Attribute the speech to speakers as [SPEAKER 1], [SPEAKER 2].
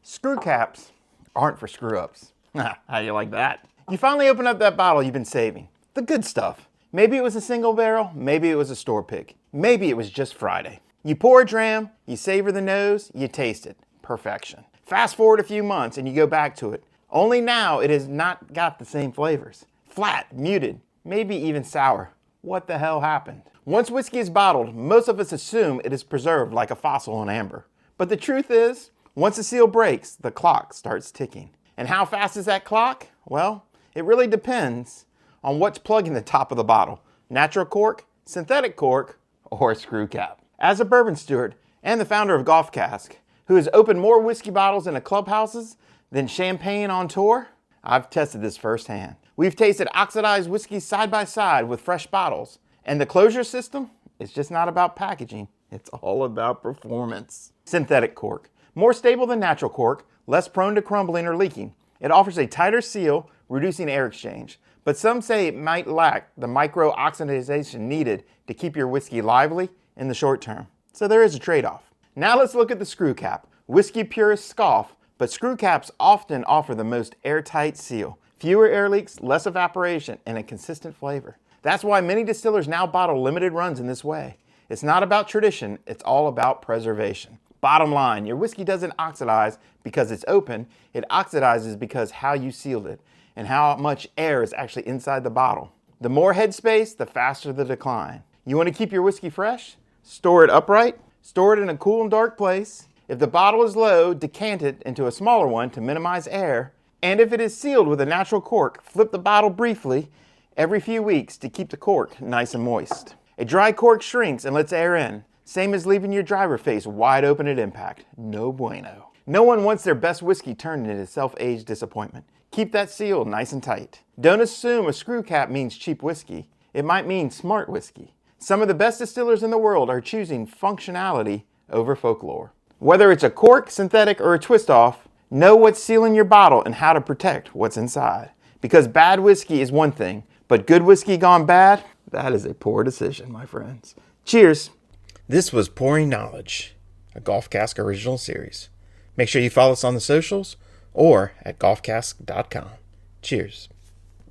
[SPEAKER 1] Screw caps aren't for screw-ups. How you like that? You finally open up that bottle you've been saving. The good stuff. Maybe it was a single barrel, maybe it was a store pick. Maybe it was just Friday. You pour a dram, you savor the nose, you taste it. Perfection. Fast forward a few months and you go back to it. Only now it has not got the same flavors. Flat, muted, maybe even sour. What the hell happened? Once whiskey is bottled, most of us assume it is preserved like a fossil in amber. But the truth is, once the seal breaks, the clock starts ticking. And how fast is that clock? Well, it really depends on what's plugged in the top of the bottle. Natural cork, synthetic cork, or a screw cap. As a bourbon steward and the founder of GolfCask, who has opened more whiskey bottles in the clubhouses than champagne on tour, I've tested this firsthand. We've tasted oxidized whiskey side by side with fresh bottles. And the closure system is just not about packaging. It's all about performance. Synthetic cork. More stable than natural cork, less prone to crumbling or leaking. It offers a tighter seal, reducing air exchange. But some say it might lack the micro-oxidization needed to keep your whiskey lively in the short term. So there is a trade-off. Now let's look at the screw cap. Whiskey purists scoff, but screw caps often offer the most airtight seal. Fewer air leaks, less evaporation, and a consistent flavor. That's why many distillers now bottle limited runs in this way. It's not about tradition, it's all about preservation. Bottom line, your whiskey doesn't oxidize because it's open, it oxidizes because how you sealed it and how much air is actually inside the bottle. The more headspace, the faster the decline. You want to keep your whiskey fresh? Store it upright, store it in a cool and dark place. If the bottle is low, decant it into a smaller one to minimize air. And if it is sealed with a natural cork, flip the bottle briefly every few weeks to keep the cork nice and moist. A dry cork shrinks and lets air in. Same as leaving your driver face wide open at impact. No bueno. No one wants their best whiskey turned into self-aged disappointment. Keep that seal nice and tight. Don't assume a screw cap means cheap whiskey. It might mean smart whiskey. Some of the best distillers in the world are choosing functionality over folklore. Whether it's a cork, synthetic, or a twist-off, know what's sealing your bottle and how to protect what's inside. Because bad whiskey is one thing, but good whiskey gone bad, that is a poor decision, my friends. Cheers. This was Pouring Knowledge, a GolfCask original series. Make sure you follow us on the socials or at golfcask.com. Cheers.